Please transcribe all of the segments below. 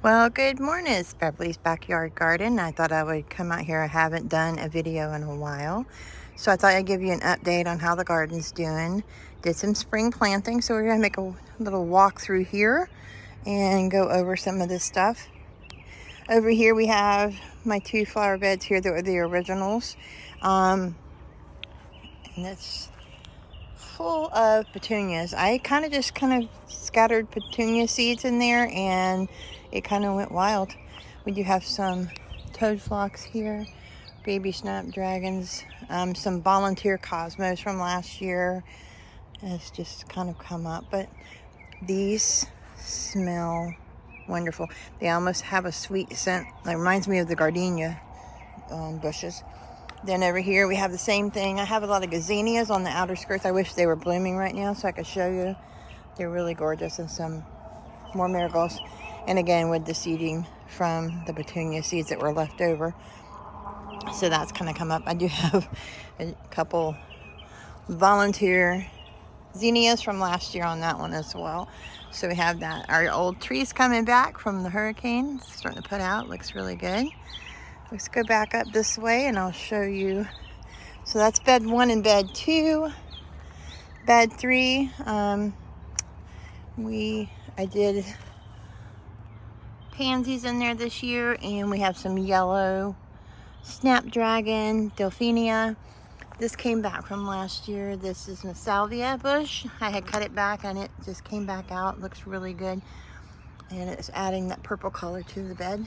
Well, good morning. It's Beverly's Backyard Garden. I thought I would come out here. I haven't done a video in a while. So I thought I'd give you an update on how the garden's doing. Did some spring planting, so we're gonna make a little walk through here and go over some of this stuff. Over here we have my two flower beds here that were the originals. And it's full of petunias. I kind of scattered petunia seeds in there and it kind of went wild. We do have some toad phlox here, baby snapdragons, some volunteer cosmos from last year. It's just kind of come up, but these smell wonderful. They almost have a sweet scent. It reminds me of the gardenia bushes. Then over here we have the same thing. I have a lot of gazanias on the outer skirts. I wish they were blooming right now so I could show you. They're really gorgeous, and some more marigolds. And again, with the seeding from the petunia seeds that were left over. So that's kind of come up. I do have a couple volunteer zinnias from last year on that one as well. So we have that. Our old trees coming back from the hurricane. It's starting to put out. Looks really good. Let's go back up this way and I'll show you. So that's bed 1 and bed 2. Bed 3, I did pansies in there this year, and we have some yellow snapdragon, delphinium. This came back from last year. This is a salvia bush. I had cut it back and it just came back out. Looks really good. And it's adding that purple color to the bed.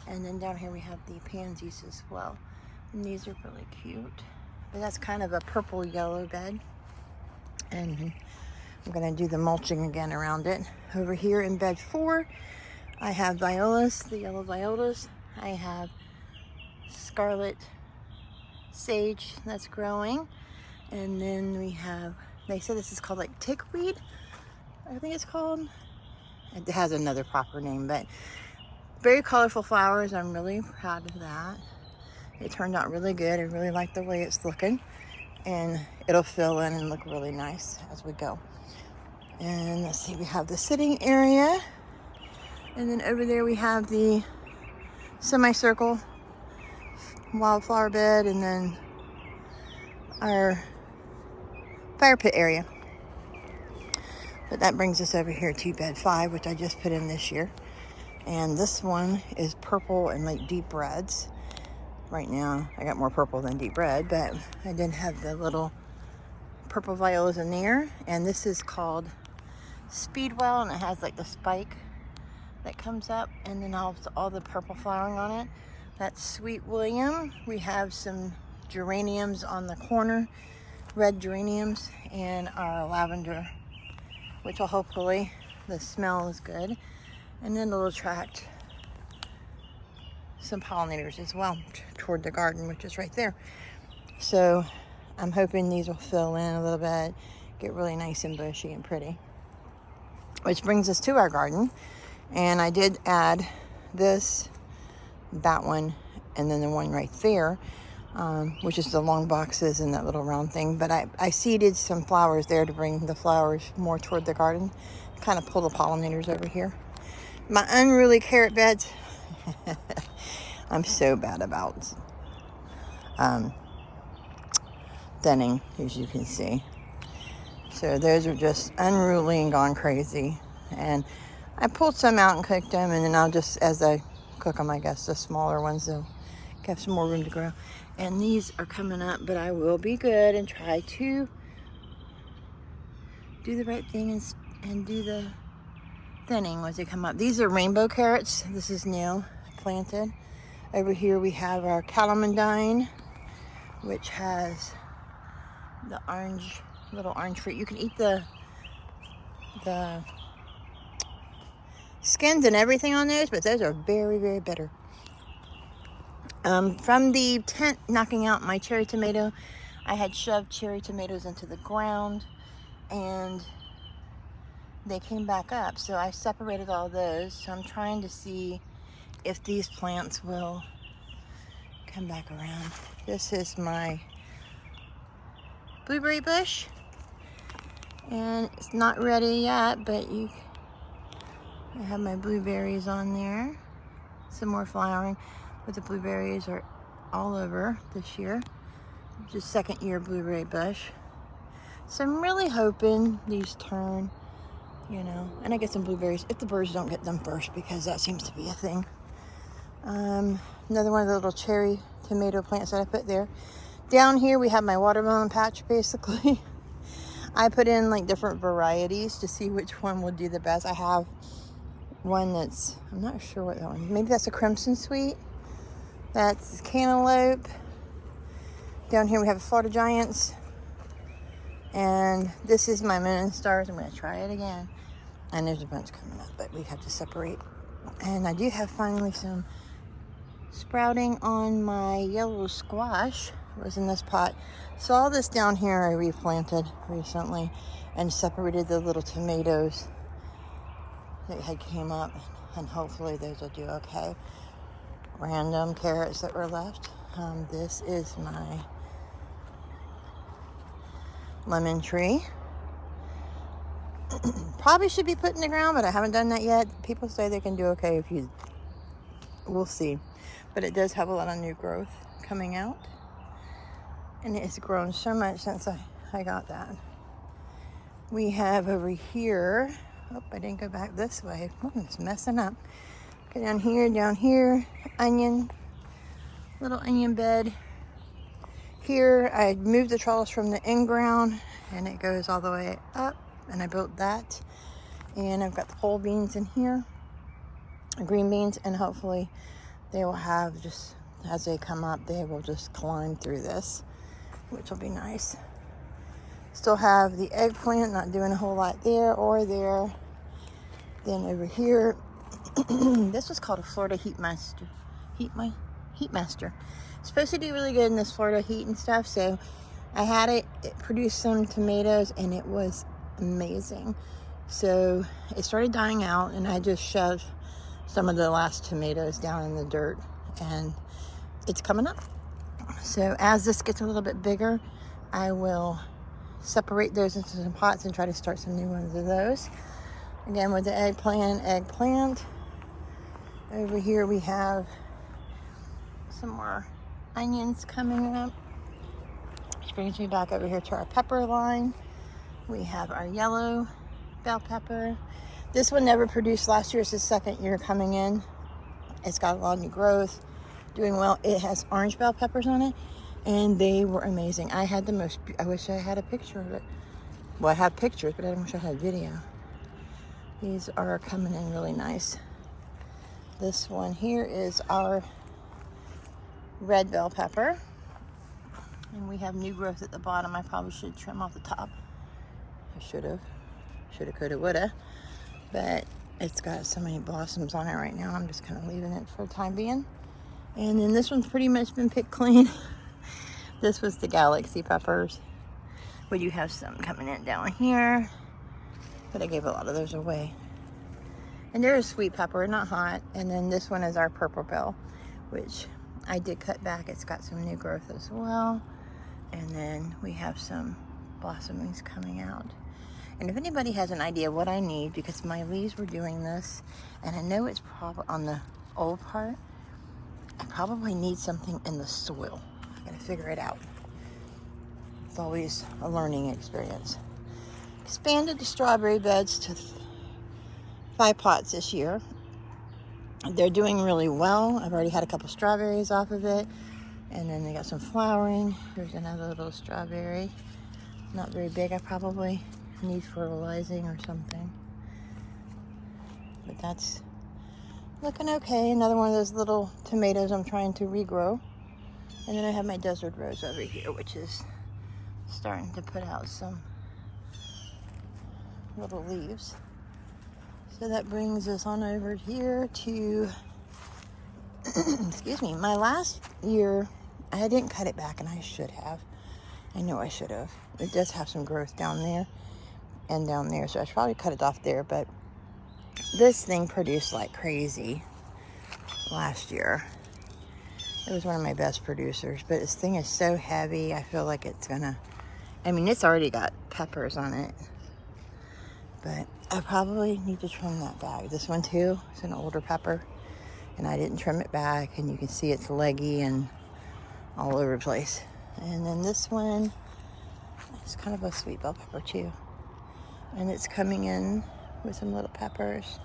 And then down here we have the pansies as well. And these are really cute. But that's kind of a purple yellow bed. And I'm gonna do the mulching again around it. Over here in bed 4, I have violas, the yellow violas. I have scarlet sage that's growing. And then we have, they said this is called like tickweed, I think it's called. It has another proper name, but very colorful flowers. I'm really proud of that. It turned out really good. I really like the way it's looking, and it'll fill in and look really nice as we go. And let's see, we have the sitting area, and then over there we have the semicircle wildflower bed, and then our fire pit area. But that brings us over here to bed 5, which I just put in this year. And this one is purple and like deep reds. Right now, I got more purple than deep red, but I did have the little purple violas in there. And this is called Speedwell, and it has like the spike that comes up, and then all the purple flowering on it. That's Sweet William. We have some geraniums on the corner, red geraniums, and our lavender, which will hopefully, the smell is good. And then it'll attract some pollinators as well toward the garden, which is right there. So I'm hoping these will fill in a little bit, get really nice and bushy and pretty. Which brings us to our garden. And I did add this, that one, and then the one right there, which is the long boxes and that little round thing. But I seeded some flowers there to bring the flowers more toward the garden, kind of pull the pollinators over here. My unruly carrot beds, I'm so bad about thinning, as you can see. So those are just unruly and gone crazy. And I pulled some out and cooked them, and then I'll just, as I cook them, I guess the smaller ones, they'll have some more room to grow. And these are coming up, but I will be good and try to do the right thing and do the thinning as they come up. These are rainbow carrots. This is new, planted. Over here we have our calamondine, which has the orange, little orange fruit. You can eat the skins and everything on those, but those are very, very bitter. From the tent knocking out my cherry tomato, I had shoved cherry tomatoes into the ground, and they came back up, so I separated all those. So I'm trying to see if these plants will come back around. This is my blueberry bush, and it's not ready yet, but I have my blueberries on there. Some more flowering, but the blueberries are all over this year. Just second year blueberry bush. So I'm really hoping these turn, you know, and I get some blueberries if the birds don't get them first, because that seems to be a thing. Another one of the little cherry tomato plants that I put there. Down here we have my watermelon patch, basically. I put in like different varieties to see which one will do the best. I have one that's, I'm not sure what that one is. Maybe that's a crimson sweet. That's cantaloupe. Down here we have Florida Giants. And this is my moon and stars. I'm going to try it again. And there's a bunch coming up, but we have to separate. And I do have finally some sprouting on my yellow squash. It was in this pot. So all this down here I replanted recently and separated the little tomatoes that had came up, and hopefully those will do okay. Random carrots that were left. This is my lemon tree. Probably should be put in the ground, but I haven't done that yet. People say they can do okay if you, we'll see. But it does have a lot of new growth coming out. And it's grown so much since I got that. We have over here, oh, I didn't go back this way. Oh, it's messing up. Okay, down here, onion, little onion bed. Here, I moved the trellis from the in-ground, and it goes all the way up, and I built that. And I've got the pole beans in here, green beans, and hopefully they will have, just as they come up, they will just climb through this, which will be nice. Still have the eggplant, not doing a whole lot there or there. Then over here, this was called a Florida Heat Master. Heat Master. It's supposed to do really good in this Florida heat and stuff, so I had it produced some tomatoes, and it was amazing. So it started dying out, and I just shoved some of the last tomatoes down in the dirt, and it's coming up. So as this gets a little bit bigger, I will separate those into some pots and try to start some new ones of those. Again, with the eggplant. Over here we have some more onions coming up, which brings me back over here to our pepper line. We have our yellow bell pepper. This one never produced last year. It's the second year coming in. It's got a lot of new growth, doing well. It has orange bell peppers on it, and they were amazing. I had the most, I wish I had a picture of it. Well, I have pictures, but I wish I had a video. These are coming in really nice. This one here is our red bell pepper. And we have new growth at the bottom. I probably should trim off the top. I should have. Shoulda, coulda, woulda. But it's got so many blossoms on it right now. I'm just kind of leaving it for the time being. And then this one's pretty much been picked clean. This was the Galaxy peppers. Well, you have some coming in down here. But I gave a lot of those away. And there's sweet pepper, not hot. And then this one is our purple bell, which I did cut back. It's got some new growth as well. And then we have some blossomings coming out. And if anybody has an idea what I need, because my leaves were doing this, and I know it's probably on the old part, I probably need something in the soil. I gotta figure it out. It's always a learning experience. Expanded the strawberry beds to 5 pots this year. They're doing really well. I've already had a couple strawberries off of it. And then they got some flowering. Here's another little strawberry. Not very big. I probably need fertilizing or something. But that's looking okay. Another one of those little tomatoes I'm trying to regrow. And then I have my desert rose over here, which is starting to put out some little leaves. So that brings us on over here to, excuse me, my last year, I didn't cut it back, and I should have. I know I should have. It does have some growth down there and down there, so I should probably cut it off there, but this thing produced like crazy last year. It was one of my best producers, but this thing is so heavy, I feel like it's gonna, I mean, it's already got peppers on it, but I probably need to trim that back. This one too is an older pepper, and I didn't trim it back, and you can see it's leggy and all over the place. And then this one is kind of a sweet bell pepper too, and it's coming in with some little peppers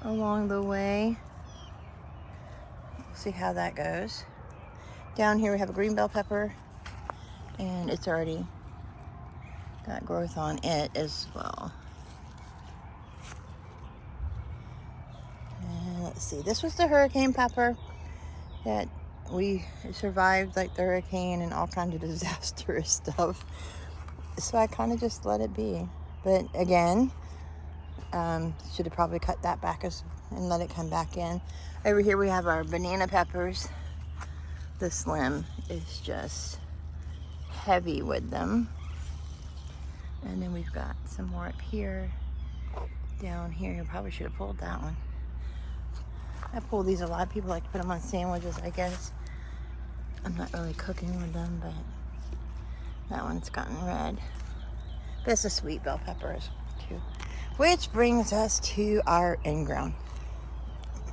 along the way. We'll see how that goes. Down here we have a green bell pepper, and it's already got growth on it as well. And let's see, this was the hurricane pepper that we survived, like the hurricane and all kinds of disastrous stuff. So I kind of just let it be. But again, should have probably cut that back and let it come back in. Over here we have our banana peppers. The slim is just heavy with them. And then we've got some more up here. Down here, you probably should have pulled that one. I pull these a lot. People like to put them on sandwiches, I guess. I'm not really cooking with them, but that one's gotten red. But it's a sweet bell pepper too. Which brings us to our in-ground.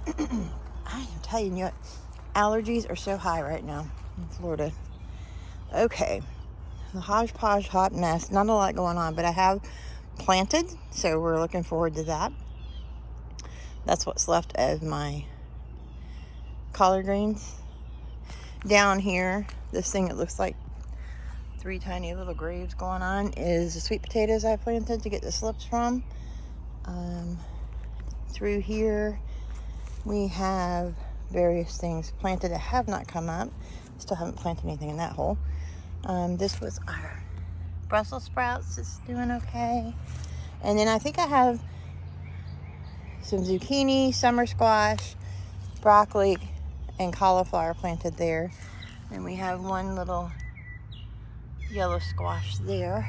I am telling you what, allergies are so high right now in Florida. Okay, the hodgepodge hot mess. Not a lot going on, but I have planted, so we're looking forward to that. That's what's left of my collard greens. Down here, this thing that looks like 3 tiny little graves going on is the sweet potatoes I planted to get the slips from. Through here, we have various things planted that have not come up. Still haven't planted anything in that hole. This was our Brussels sprouts. It's doing okay. And then I think I have some zucchini, summer squash, broccoli, and cauliflower planted there. And we have one little yellow squash there.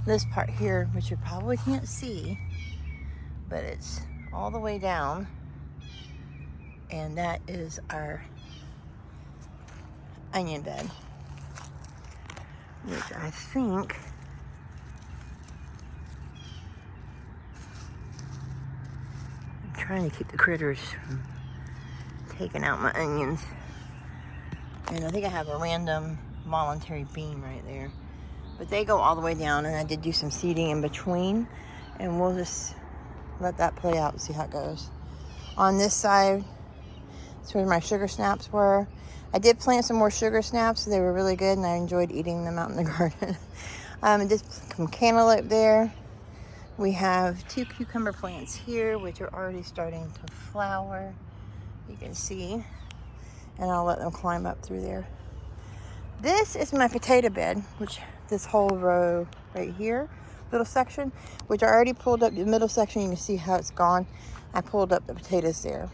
This part here, which you probably can't see, but it's all the way down, and that is our onion bed, which I think I'm trying to keep the critters from taking out my onions. And I think I have a random voluntary bean right there, but they go all the way down, and I did do some seeding in between, and we'll just let that play out and see how it goes. On this side, that's where my sugar snaps were. I did plant some more sugar snaps. They were really good, and I enjoyed eating them out in the garden. I did some cantaloupe there. We have 2 cucumber plants here, which are already starting to flower. You can see, and I'll let them climb up through there. This is my potato bed, which this whole row right here, little section, which I already pulled up the middle section. You can see how it's gone. I pulled up the potatoes there.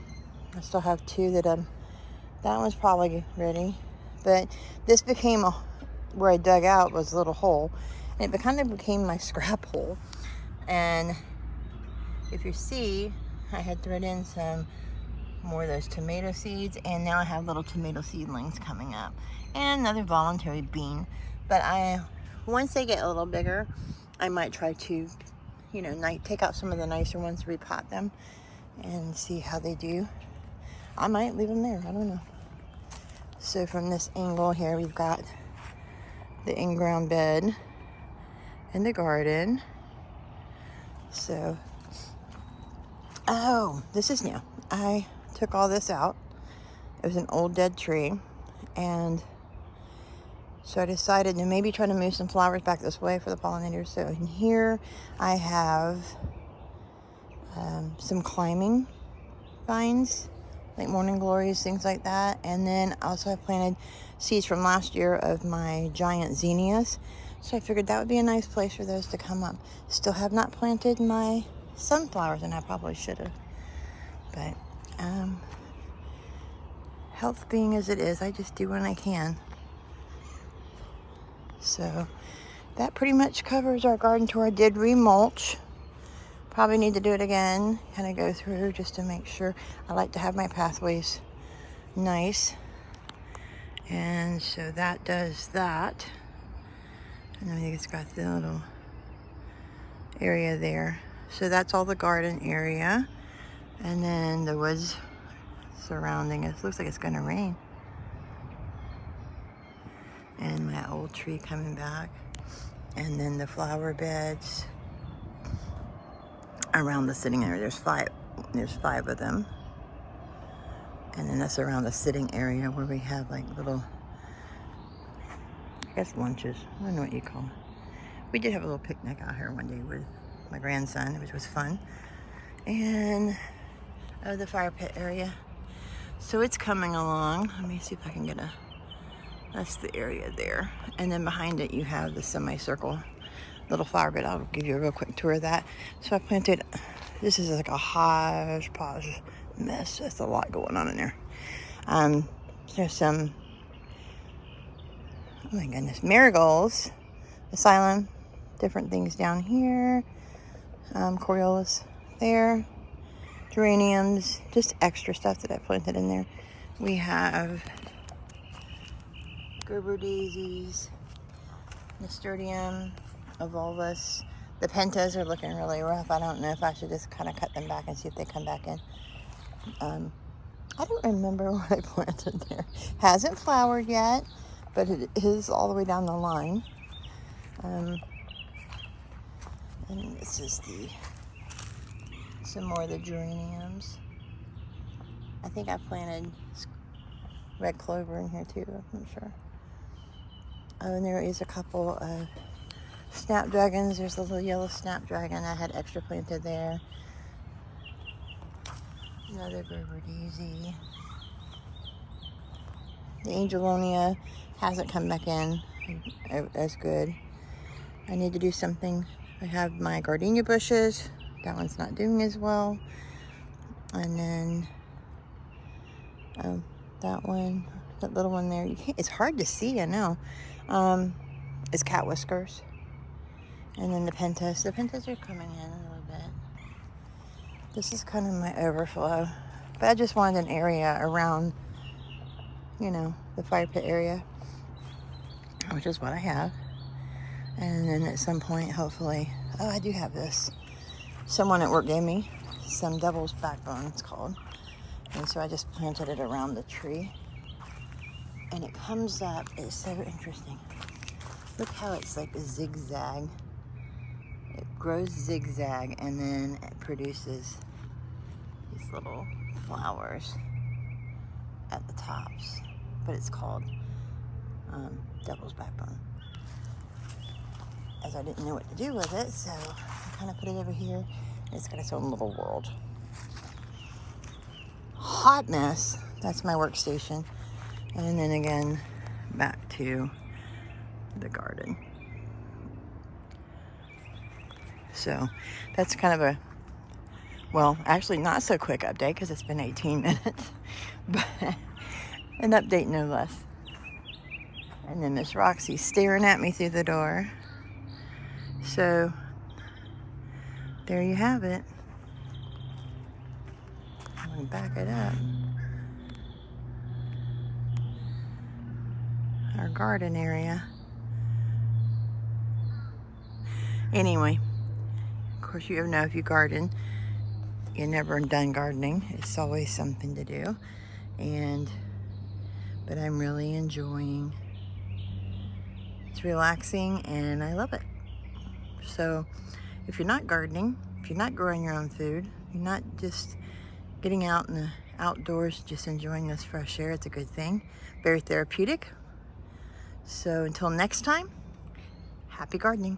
I still have 2 that that one's probably ready. But this became where I dug out was a little hole, and it kind of became my scrap hole. And if you see, I had thrown in some more of those tomato seeds, and now I have little tomato seedlings coming up, and another voluntary bean. But once they get a little bigger, I might try to, take out some of the nicer ones, repot them, and see how they do. I might leave them there, I don't know. So from this angle here, we've got the in-ground bed and the garden. So, oh, this is new. I took all this out. It was an old dead tree, and so I decided to maybe try to move some flowers back this way for the pollinators. So in here I have some climbing vines, like morning glories, things like that. And then also I planted seeds from last year of my giant zinnias. So I figured that would be a nice place for those to come up. Still have not planted my sunflowers, and I probably should have. But health being as it is, I just do when I can. So that pretty much covers our garden tour. I did remulch. Probably need to do it again. Kind of go through just to make sure. I like to have my pathways nice. And so that does that. And then it's got the little area there. So that's all the garden area. And then the woods surrounding it. Looks like it's gonna rain. And my old tree coming back. And then the flower beds around the sitting area. There's five of them. And then that's around the sitting area where we have like little, I guess lunches. I don't know what you call it. We did have a little picnic out here one day with my grandson, which was fun. And the fire pit area. So it's coming along. Let me see if I can get that's the area there. And then behind it you have the semicircle little flower bed. I'll give you a real quick tour of that. So I planted, this is like a hodgepodge mess. That's a lot going on in there. There's some, oh my goodness, marigolds, asylum, different things down here. Coriolis there. Geraniums, just extra stuff that I planted in there. We have Gerber daisies, Nasturtium, Evolvus. The pentas are looking really rough. I don't know if I should just kind of cut them back and see if they come back in. I don't remember what I planted there. Hasn't flowered yet, but it is all the way down the line. And this is some more of the geraniums. I think I planted red clover in here too, I'm not sure. Oh, and there is a couple of snapdragons. There's a little yellow snapdragon I had extra planted there. Another Gerber daisy. The Angelonia hasn't come back in as good. I need to do something. I have my gardenia bushes. That one's not doing as well. And then that one, that little one there, it's hard to see, I know. It's cat whiskers. And then the pentas. The pentas are coming in a little bit. This is kind of my overflow. But I just wanted an area around, you know, the fire pit area, which is what I have. And then at some point, hopefully, oh, I do have this. Someone at work gave me some devil's backbone, it's called. And so I just planted it around the tree. And it comes up, it's so interesting. Look how it's like a zigzag. It grows zigzag and then it produces these little flowers at the tops. But it's called devil's backbone. As I didn't know what to do with it, so I kind of put it over here. It's got its own little world. Hot mess. That's my workstation. And then again, back to the garden. So that's kind of a, well, actually not so quick update because it's been 18 minutes, but an update no less. And then Miss Roxy's staring at me through the door. So there you have it. I'm going to back it up. Our garden area. Anyway, of course you know if you garden, you're never done gardening. It's always something to do. But I'm really enjoying. It's relaxing and I love it. So if you're not gardening, if you're not growing your own food, you're not just getting out in the outdoors, just enjoying this fresh air, it's a good thing. Very therapeutic. So until next time, happy gardening.